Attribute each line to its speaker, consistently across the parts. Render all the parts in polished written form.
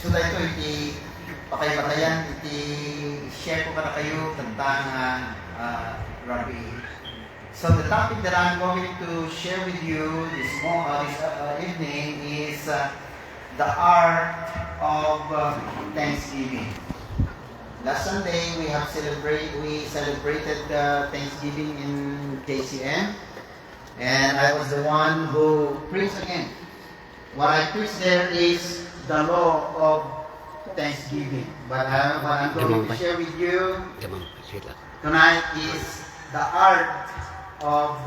Speaker 1: So dahito iti pakay-patayan iti share ko para kayo tentang Rabbi. So the topic that I'm going to share with you this evening is the art of Thanksgiving. Last Sunday we celebrated Thanksgiving in KCM, and I was the one who preached again. What I preached there is the law of Thanksgiving. But what I'm going to share with you tonight is the art of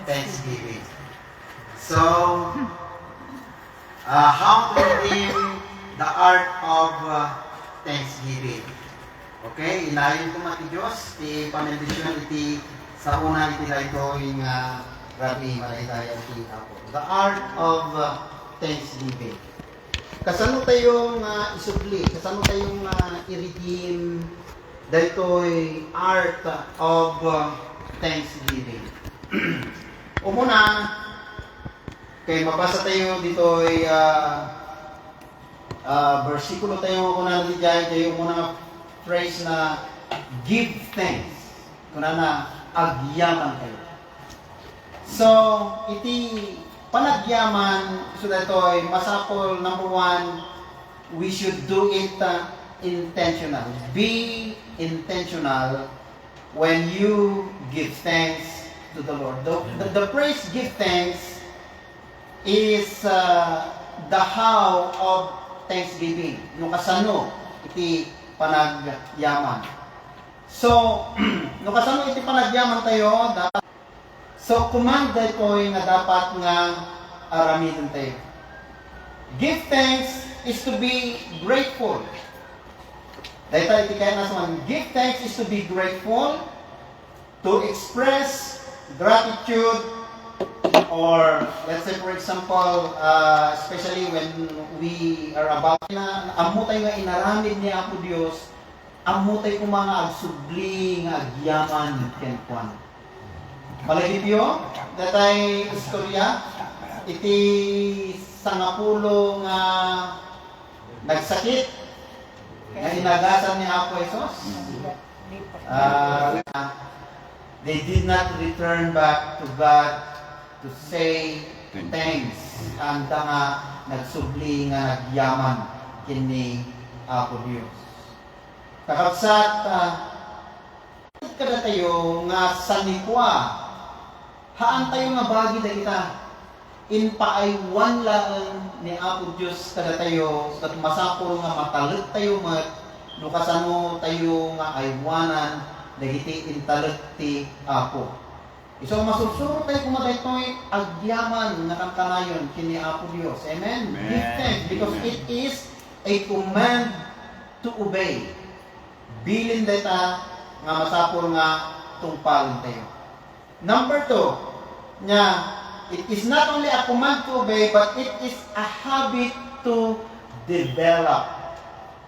Speaker 1: Thanksgiving. So, how to redeem the art of Thanksgiving. Okay, inayon ko mati Diyos, ti panendisyon iti sa una iti dayto yung Rabbi Malaytaya iti ako. The art of Thanksgiving. Kasano tayong isubli, kasano tayong i-redeem daytoy art of Thanksgiving. Umuna, kay mabasa tayo ditoy versikulo tayo kung na nalidyan tayo muna phrase na give thanks. Kung na agyaman kayo. So, iti panagyaman, so datoy masapol, number one, we should do it intentional. Be intentional when you give thanks to the Lord. The phrase give thanks is the how of Thanksgiving. No kasano iti panagyaman. So, no kasano iti panagyaman tayo, so command dito nga dapat nga aramitan tayo. Give thanks is to be grateful. Dito iti kaya nasaman, give thanks is to be grateful, to express gratitude, or let's say for example, especially when we are about na amo tayo nga inaramid ni Apo Dios, amo tayo kung mga agsubli nga agyaman ken kuan. Malagipyo datay istorya iti sangapulo nga nagsakit nga inagasan ni Apo Jesus. They did not return back to God to say thanks ang nga nagsubli nga nagyaman kini Apo Dios. Kakabsat kada tayo nga sanikwa haan tayo nga bagi da kita in paaywan lang ni Apo Dios kada tayo kat masapol nga matalit tayo no kasano tayo nga aywanan dagiti intalit ti Apo. So masusuro tayo kumaday to'y agyaman nga kanayon kini Apo Dios. Amen? Give thanks because it is a command to obey. Bilin data nga masapor nga tungpalin tayo. Number 2, it is not only a command to obey, but it is a habit to develop.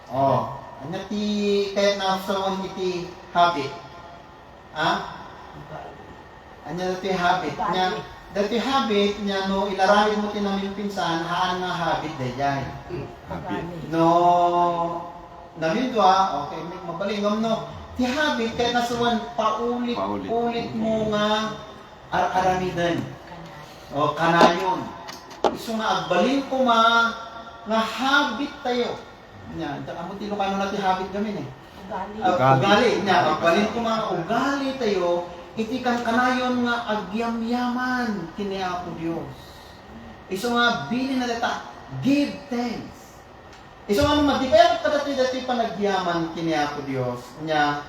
Speaker 1: Ano ti kaya nasawan iti habit? Ano dati habit niya? Dati habit niya no ilaramid mo tinamin pinsan haan nga habit dayay. No namindwa okay mabalingom no. Ti habit kay nasuwan paulit mo nga aramidan. O kanayon. Isu nga agbalin ko nga habit tayo. Nya amo ti Ilocano na ti habit gamin ugali nya agbalin ko ugali tayo. Iti kan kanayon nga agyamyaman kini Apo Dios. Isu nga bilin na data, give thanks. Isu nga madipayat kadati panagyaman kini Apo Dios nya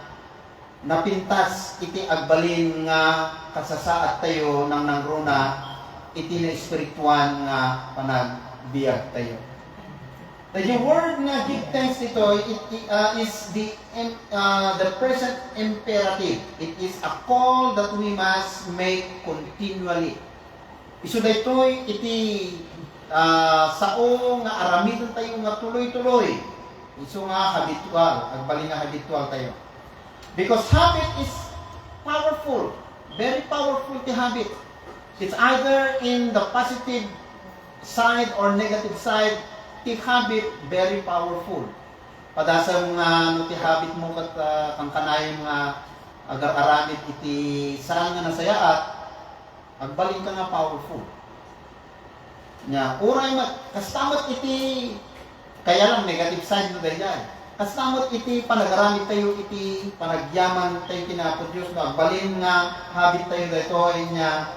Speaker 1: napintas iti agbalin nga kasasaat tayo nang nangruna iti na espirituan nga panagbiag tayo. The word nga give thanks ito is the present imperative. It is a call that we must make continually. Isu daytoy iti sao nga aramidon tayo nga tuloy-tuloy. Isu nga habitual, agbalin nga habitual tayo. Because habit is powerful, very powerful ti habit. It's either in the positive side or negative side. ti habit very powerful. Padasa mga no ti habit mo kat kang kanay mga agar-aramid iti saan nga nasayaat, agbalin ka nga powerful. Nya, uray kastamot iti kaya lang negative side no dayay. Kastamot iti panagaramid tayo iti panagyaman tayo kinapod Diyos no agbalin nga habit tayo daytoy nya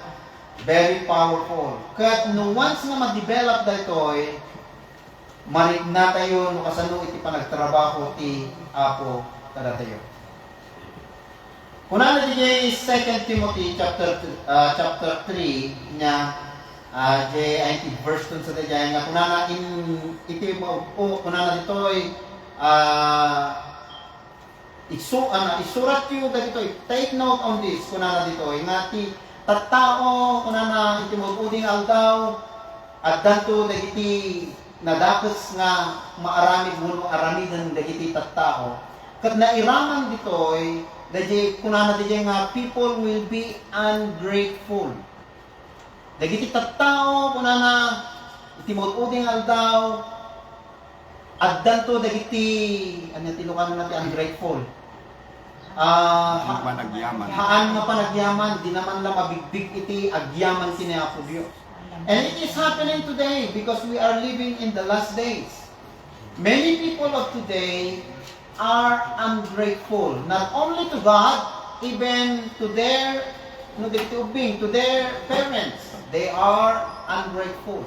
Speaker 1: very powerful. Kat no once nga ma-develop daytoy, marig na tayo no kasano iti panagtrabaho ti Apo kada tayo. Kuna na di 2 Timothy chapter 3 nya verse 2 sa dayay nga kuna na iti kuna na ditoy isurat yu ditoy, take note on this kuna na ditoy nga ti tattao kuna na iti mabuding aldaw at danto dagiti nadakes nga maaramid muno aramidan dagiti tattao kat nairaman ditoy dagiti kuna na ditoy nga people will be ungrateful. Dagiti tattao kuna na iti mabuding aldaw at danto dagiti ano tilukan na ti ungrateful. Haan nga panagyaman, di naman lang mabigbig iti agyaman kini Apo Dios. And it is happening today because we are living in the last days. Many people of today are ungrateful, not only to God, even to their to their parents. They are ungrateful.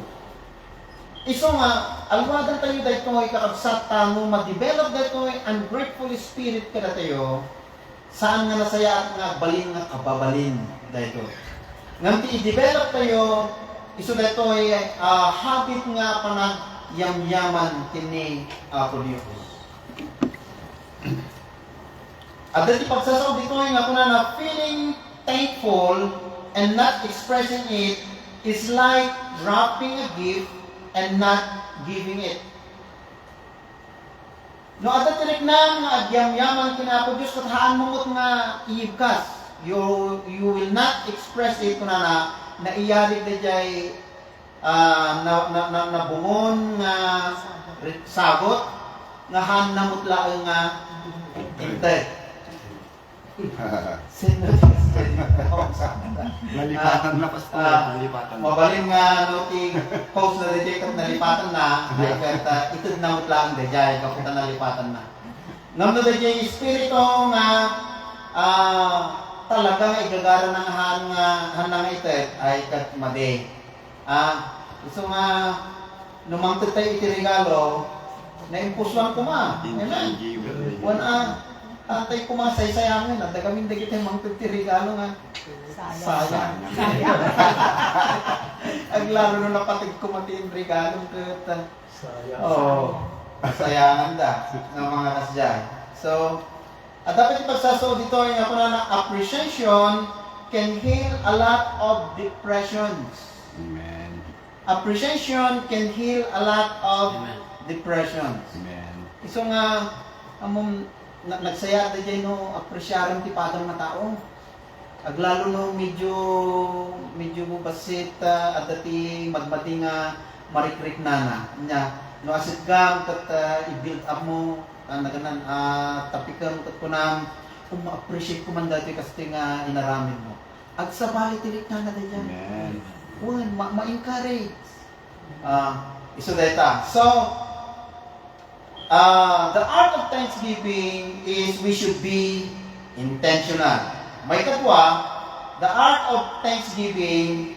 Speaker 1: Iso nga, alwadan tayo dahito ikakabsat tamo, ma-develop dahito ungrateful spirit kada tayo, saan nga nasaya at nga balin nga kababalin dahito. Nganti i-develop tayo, iso dahito habit nga panag yam-yaman kini Apo Dios. At dati pagsasaw dito nga kuna na feeling thankful and not expressing it is like wrapping a gift and not giving it. No, at tirik na nga agyam-yaman kina Apo Diyos, kathaan mo nga iibkas. You will not express it kuna na naiyarig na jay nabungon nga sagot nga han namutlaang nga intay.
Speaker 2: Nalipatan na pastor, nalipatan na.
Speaker 1: Mabalin nga no ti post na reject at nalipatan na ay kata itod na utlang dayay kaputan nalipatan na. Ngam no dayay espiritu nga talaga igagara ng hanang itet ay kat made. Iso nga numangtod tayo iti regalo na impuswan ko ma. Amen. Antay ko mga saysayangin at kami dagit yung mga regalo nga. Sayang. Aglaro nung napatig ko matiin regalo kat. Sayangan da ng mga kasjay. So, at dapat ipagsasaw dito yung ako na appreciation can heal a lot of depressions.
Speaker 2: Amen.
Speaker 1: Appreciation can heal a lot of depressions.
Speaker 2: Amen.
Speaker 1: Iso nga, among nagsaya da dyan no, apreciaran ti padang na tao. Aglalo no, medyo basit at dati magmati nga marikrik na nya. No, asit gam, kat i-build up mo, naganan, tapikam, kat kunang, kung ma-appreciate ko man dati kasi nga inaramid mo. Agsabali tilik na na dyan.
Speaker 2: Amen.
Speaker 1: Uwan, ma-encourage. Iso data. So, the art of thanksgiving is we should be intentional. May katwa, the art of thanksgiving,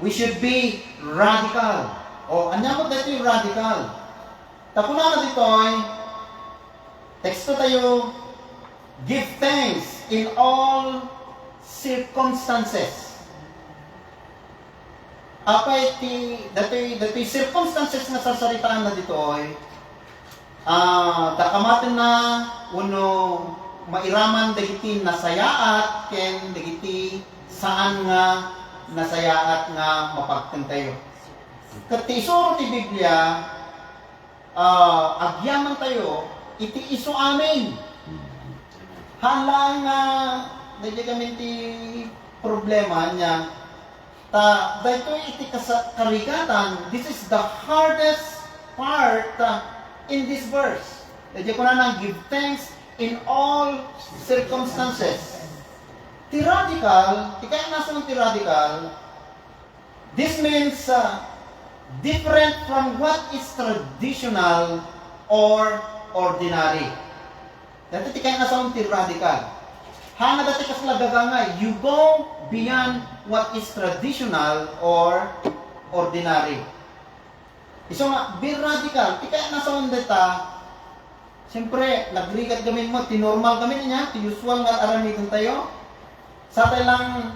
Speaker 1: we should be radical. O, anya mo dito yung radical. Tapuna na dito teksto tayo, give thanks in all circumstances. Apay dati circumstances na sasaritaan na dito takamaten na uno mairaman dagiti nasayaat ken dagiti saan nga nasayaat nga mapagten tayo. Ket isuro ti Biblia agyaman tayo iti isu amin. Hala nga dagiti kami ti problema niya ta daytoy iti karigatan, this is the hardest part in this verse. Dadya ko na nang give thanks in all circumstances. Theoretical, kaya nasa ng theoretical, this means different from what is traditional or ordinary. Dati kaya nasa ng theoretical. Hanga dati kas lagaganga, you go beyond what is traditional or ordinary. Iso nga, be radical. Kaya nasa ng data, siyempre, nagrigat gamin mo, tinormal gamin niya, usual nga aramitin tayo. Sa tayo lang,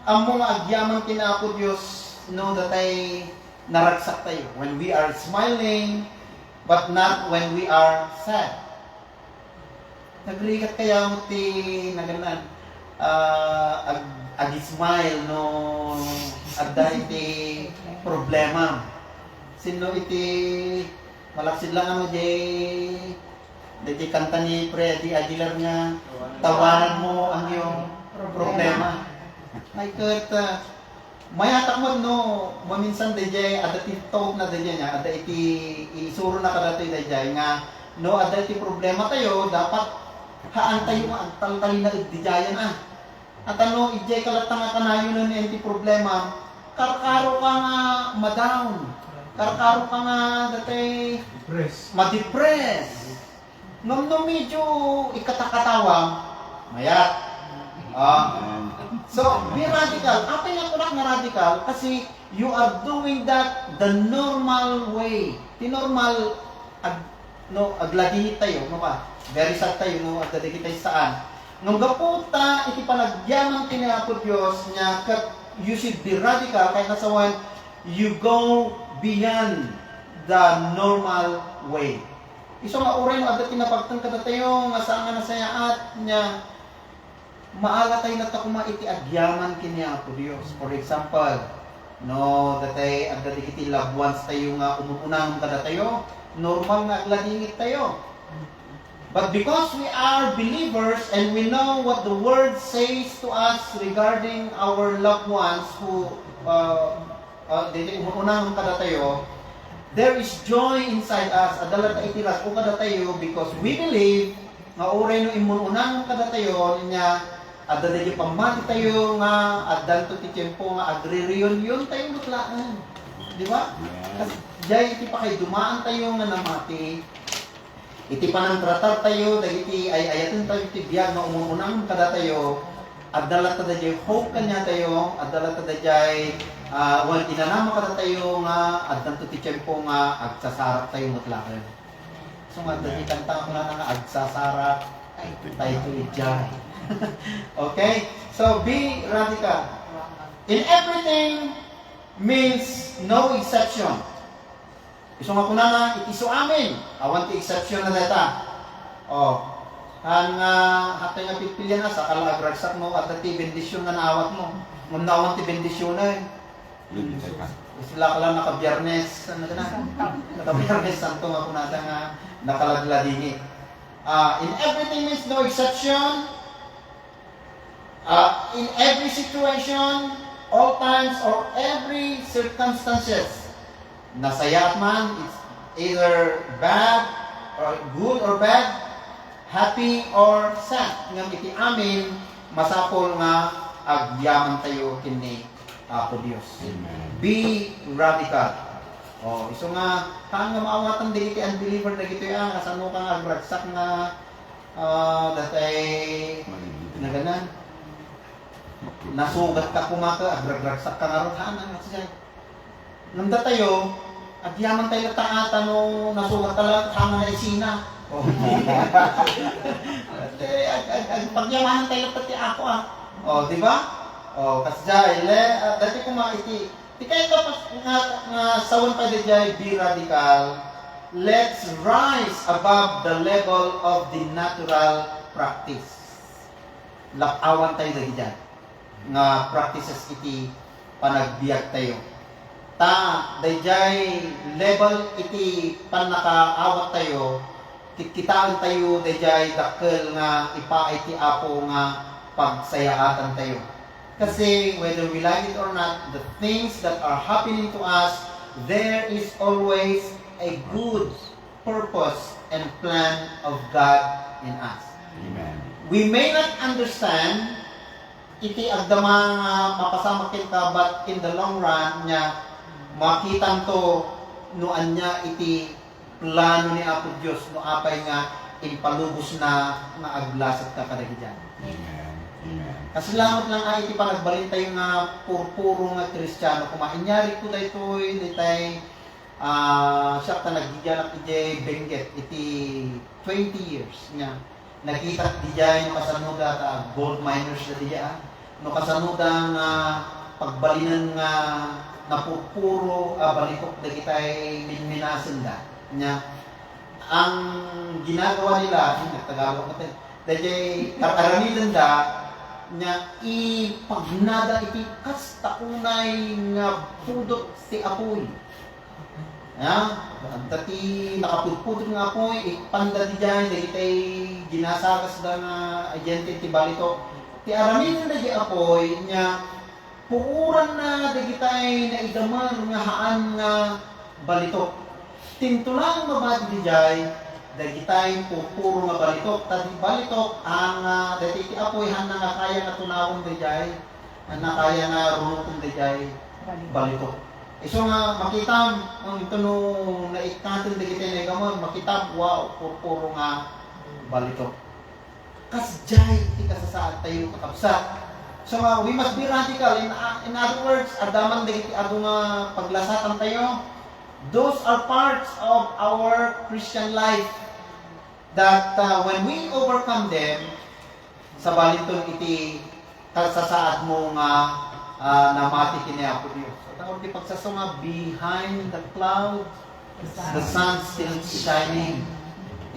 Speaker 1: ang mga agyaman kinako Diyos, know that ay naragsak tayo. When we are smiling, but not when we are sad. Nagrigat kaya mo ti naganan ag-smile no agda iti problema. Sino iti malaksid lang ano di kanta ni Freddy Aguilar nga tawanan mo ang iyong problema. Ay kat mayatak mo no maminsan DJ ada ti talk na DJ niya ada iti isuro na kadatoy DJ nga no ada iti problema tayo dapat haan tayo nga agtaltali na igdijayan at ano ijay kalatang nga kanayo na ni iti problema karkaro ka nga madown karkaro ka nga datay ma-depress no medyo ikatakatawa mayat so be radical apay nga kunak nga radical kasi you are doing that the normal way the normal aglagi tayo no ba very sad tayo no agdadagi tayo saan ngam gaputa iti panagyaman kinato Dios nya kat you should be radical kay nasawan you go beyond the normal way iso nga uray no adda tinapagtan kada tayo nga saan nga nasayaat nya maala tayo na takuma iti agyaman kinato Dios for example no datay agdadagi iti loved ones tayo nga umuunang kada tayo normal nga agladingit tayo. But because we are believers and we know what the Word says to us regarding our loved ones who umuunang kada tayo, there is joy inside us. Adalat itiras o kada tayo because we believe nga oray no imununang kada tayo niya adalay pamati tayo nga addanto ti tiempo nga agre-reunion tayo mutlaan. Di ba? Kasi jay iti pa kay dumaan tayo nga namati. Iti panang tratar tayo dagiti ay ayaten tayo iti biag nga umunang kada tayo. Adala ta dayay hope kanya tayo, adala ta dayay wan inanama kada tayo nga addanto ti tiempo nga agsasarap tayo mutlaan. So nga dagiti kanta ko na nga agsasarap tayo ijay. Okay? So be radical. In everything means no exception. Iso nga kuna na itiso amin. Awan ti exception na data. Ang hatay nga pipilya na sa kalagragsak mo at ti bendisyon nga naawat mo. Ngam nawan ti bendisyon na sila kala naka-Biyernes, ano na? Naka-Biyernes Santo nga kuna nga nakalagladingi. In everything means no exception. In every situation, all times or every circumstances. Nasaya man, it's either bad or good or bad, happy or sad. Ngam iti amin masapol nga agyaman tayo kini Apo Dios. Be radical. Iso nga kaan nga maawatan dagiti unbeliever dagiti kasano kang agragsak nga datay naganan. Nasugat ka kumaka agragsak ka nga rotanan kasi nanda tayo, agyaman tayo taata no nasugat talaga hanga na isina. Pagyamanan tayo pati ako di ba? Kasi dati ko maiti. Di kayo nga sawan pa dyan, be radical. Let's rise above the level of the natural practice. Lapawan tayo dyan. Nga practices iti panagbiag tayo. Dayjay level iti panakaawat tayo kitaan tayo dayjay dakkel nga ipaay ti Apo nga pagsayaatan tayo kasi whether we like it or not the things that are happening to us there is always a good purpose and plan of God in us.
Speaker 2: Amen.
Speaker 1: We may not understand iti agdama nga mapasama kita, but in the long run nya makitan to noan niya iti plano ni Apo Dios no apay nga impalubos na nga aglasat ka kadagiti.
Speaker 2: Amen. Amen.
Speaker 1: Kasalamat lang ay iti panagbalintay nga puro nga Kristiyano kumainyari ko daytoy ditay siya ta nagdiyan iti Benguet iti 20 years nya nakita diyan yung kasanuda ta gold miners na diyan no kasanuda nga pagbalinan nga napupuro balikok dagitay minminasen da nya ang ginagawa nila nagtagalog natin dayjay karamidan da nya ipagnada iti kastaunay nga pudot ti apoy. Ya, tati nakapudpudot nga apoy ipanda di diyan dagitay ginasakas da nga agente ti balito. Ti aramidan da di apoy nya puuran na dagitay na idamar nga haan nga balito. Tintulang mabati di diyan dagitay puro nga balitok tadi balitok ang dati ti apoy han nga kaya nga tunawon dayjay ang kaya nga runutong dayjay balitok iso nga makita ang ito no naikatan dagitay na gamon makita wow puro nga balitok kasjay ti kasasaad tayo kakabsat so nga we must be radical in other words adaman dagiti adu nga paglasatan tayo. Those are parts of our Christian life that when we overcome them, sa baliton iti kasasaad mo nga namati kini Apo Dios. Sa tawag ti pagsasunga behind the cloud, the sun still shining.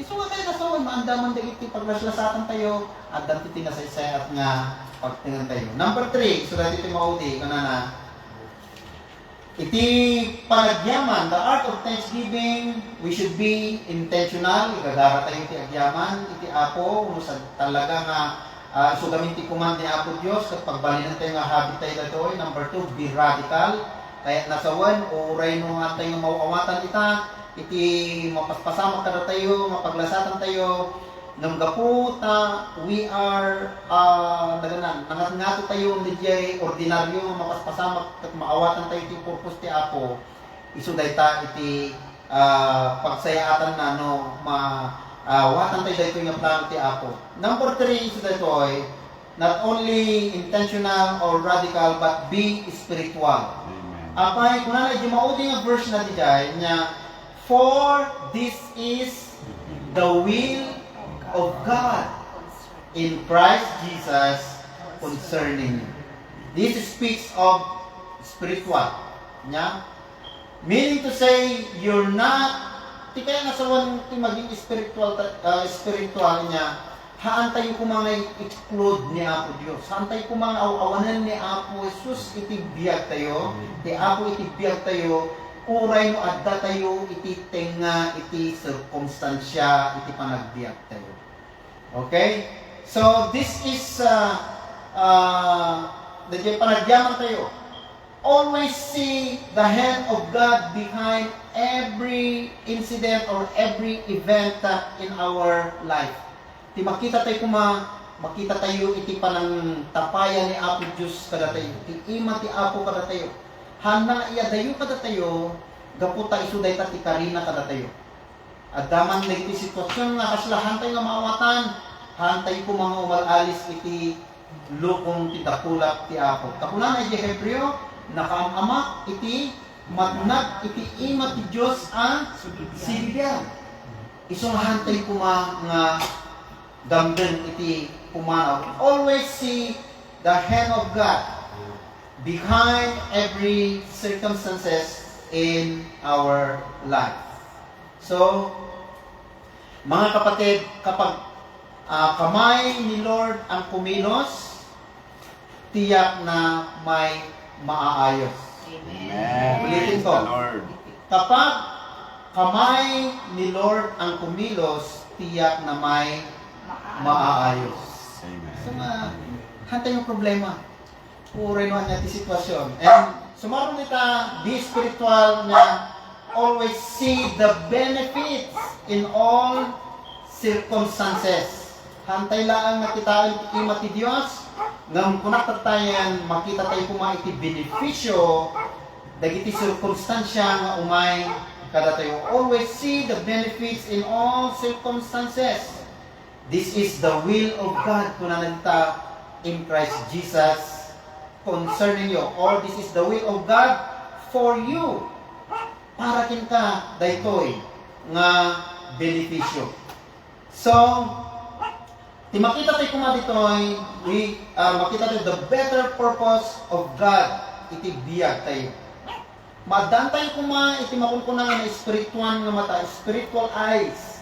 Speaker 1: Iso nga kayo nasawan, maandaman dagiti paglaslasatan tayo, at dati tinasaysayat nga pagtingan tayo. Number 3, so dati iti maudi, kanana, iti panagyaman, the art of thanksgiving, we should be intentional. Igagara tayo iti agyaman, iti Apo, sa talaga nga sugamin ti kuman ni Apo Dios, kat pagbalinan tayo nga habit tayo datoy. Number 2, be radical. Kaya nasawan, oray no nga tayo mauawatan ita, iti mapaspasama kada tayo, mapaglasatan tayo, nang gaputa, we are naganan nangat-ngato tayo DJ ordinaryo nga mapaspasamak ket maawatan tayo ti purpose ti Apo isu dayta iti pagsayaatan na no watan tayo daytoy nga plano ti Apo. Number 3 isu daytoy not only intentional or radical but be spiritual.
Speaker 2: Amen.
Speaker 1: Apay kuna na di maudi nga verse na dijay nya for this is the will of God in Christ Jesus concerning you. This speaks of spiritual. Yeah? Meaning to say, you're not, di kaya nasawan ti maging spiritual niya, haantay ko mga exclude ni Apo Dios. Haantay ko mga awanan ni Apo Jesus, itibiyag tayo. Ti Apo itibiyag tayo, uray no adda tayo, iti tenga, iti circumstansya, iti panagbiag tayo. Okay? So, this is panagyaman tayo. Always see the hand of God behind every incident or every event in our life. Ti makita tayo makita tayo iti panang tapayan ni Apo Dios kada tayo. Ti ima ti Apo kada tayo. Hana iya dayo kada tayo, gaputa isuday ta ti karina kada tayo. Adaman na iti sitwasyon nga kaslahan tayo nga maawatan, hantay ko mga umalalis iti lukong ti dakulak ti Apo. Kapunan na iti Hebreo, nakaamamak iti matnag iti ima ti Diyos ang silbiyan. Isong hantay ko nga damden iti pumanaw. Always see the hand of God behind every circumstances in our life. So, mga kapatid, kapag kamay ni Lord ang kumilos, tiyak na may maaayos.
Speaker 2: Amen.
Speaker 1: Ulitin ko.
Speaker 2: Praise the Lord.
Speaker 1: Kapag kamay ni Lord ang kumilos, tiyak na may maaayos.
Speaker 2: Amen.
Speaker 1: So hantay yung problema. Puray naman niya ti sitwasyon. And sumaron nita, be spiritual niya, always see the benefits in all circumstances. Hantay lang nakitaan ikimat ti Dios ngam kunak tayan makita tayo kuma iti benepisyo dagiti circumstansya nga umay kada tayo always see the benefits in all circumstances. This is the will of God kunananta in Christ Jesus concerning you, or this is the will of God for you. Para kin ka daytoy nga benepisyo. So, ti makita tayo kuma ditoy, makita tayo the better purpose of God iti biyag tayo. Madan tayo kuma iti makunkunan na spiritual nga mata, spiritual eyes.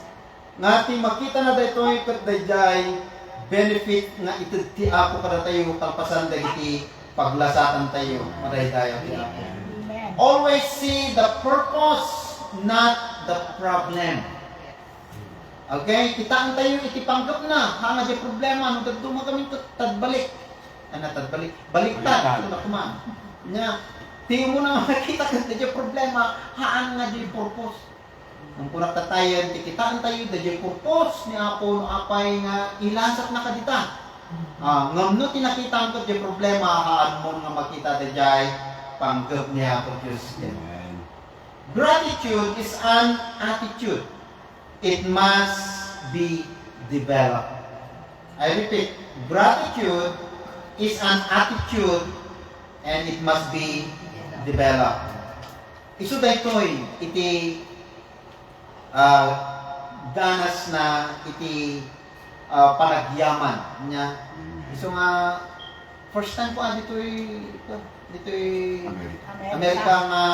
Speaker 1: Nga ti makita na daytoy ket dayjay benefit nga iti ti ako kada tayo kalpasan dagiti paglasatan tayo. Madaydayo ti ako. Always see the purpose, not the problem. Okay? Kitaan tayo iti panggap na. Hanga di problema. Nung dagduma kami tadbalik. Tadbalik. Baliktad. Ito na kuman. Nya. Tingin mo na makita ka di problema. Haan nga di purpose. Nung kunak tatayan, kitaan tayo di purpose ni Apo no apay nga ilasat na kadita. Ngam no tinakitaan ko di problema. Haan mo nga makita di panggap niya po Diyos. Gratitude is an attitude. It must be developed. I repeat, gratitude is an attitude and it must be developed. Isu daytoy iti danas na iti panagyaman niya. Isu nga first time ko dito'y Amerika nga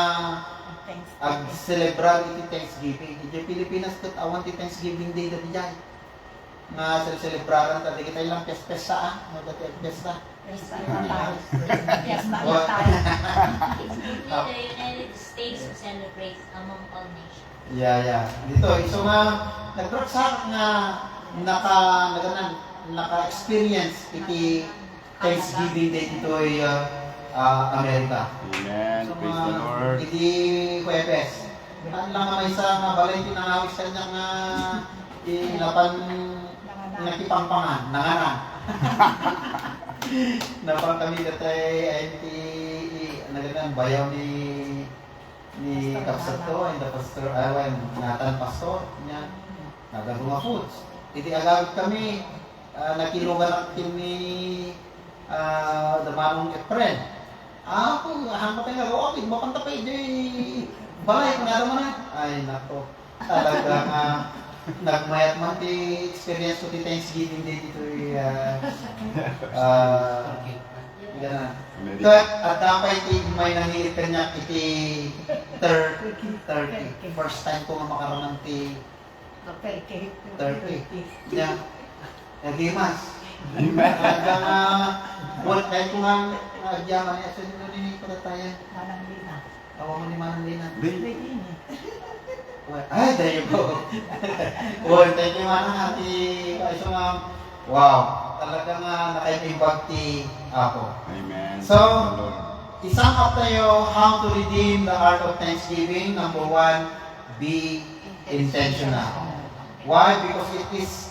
Speaker 1: ag-celebrar iti Thanksgiving. Iti Pilipinas kat awan ti Thanksgiving Day dati dyan. Nga celebraran ta, di kita ilang pesta no dati pesta.
Speaker 3: Pesta na tayo.
Speaker 4: The United States celebrates among all nations.
Speaker 1: Yeah. Dito, iso nga nagraksak nga naka-experience iti Thanksgiving Day dito'y Amerika.
Speaker 2: Amen.
Speaker 1: So,
Speaker 2: Praise the Lord.
Speaker 1: Iti Huwebes. Ang lang nga may isa nga balay tinangawis kanya nga inapan nakipangpangan, nanganan. Napang kami katay ay naganan bayaw ni Kapsato and the pastor, Nathan Pastor, niya, nagarunga foods. Iti agawit kami, nakilungan natin ni Damanong Efren. Ako, hanggang tayo nag-oopid, makanta pa balay, kung naman na. Ay, nako. Talaga nga, nagmayat man ti experience ko ti Thanksgiving Day dito gana. So, at dapat may nangilit ka niya iti turkey. First time ko nga makaroon ti turkey. Niya, nagimas. Talaga nga, kahit ko nga agyaman niya, sa nyo rin yung patatayan. Tawa mo ni Manang Lina. Ay, there you go. Well, thank you Manang Ati. So nga, wow, talaga nga nakaimbag ti ako.
Speaker 2: Amen.
Speaker 1: So, isang up tayo how to redeem the art of Thanksgiving. Number 1, be intentional. Why? Because it is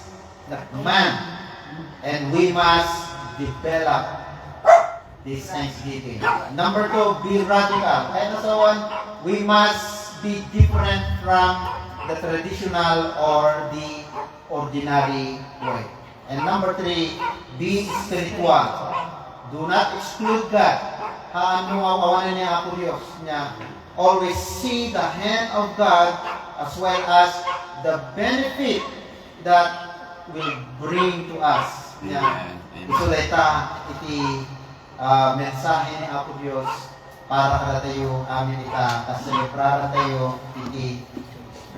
Speaker 1: the command. And we must develop this Thanksgiving. Number 2, be radical. And also we must be different from the traditional or the ordinary way. And number 3, be spiritual. Do not exclude God. Ano awanan niya ako Diyos niya. Always see the hand of God as well as the benefit that will bring to us.
Speaker 2: Amen.
Speaker 1: Ito leta iti mensahe ni Apo Diyos para kada tayo amin celebrara tayo iti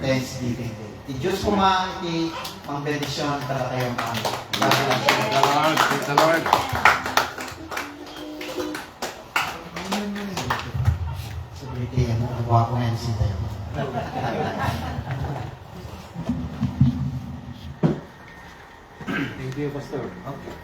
Speaker 1: Thanksgiving Day. Iti Diyos kuma iti ang bendisyon kada tayo amin.
Speaker 2: Praise the Lord. Praise the Lord.
Speaker 1: Sabi iti nagawa ko ngayon si tayo.
Speaker 5: Thank you, Pastor.
Speaker 1: Okay.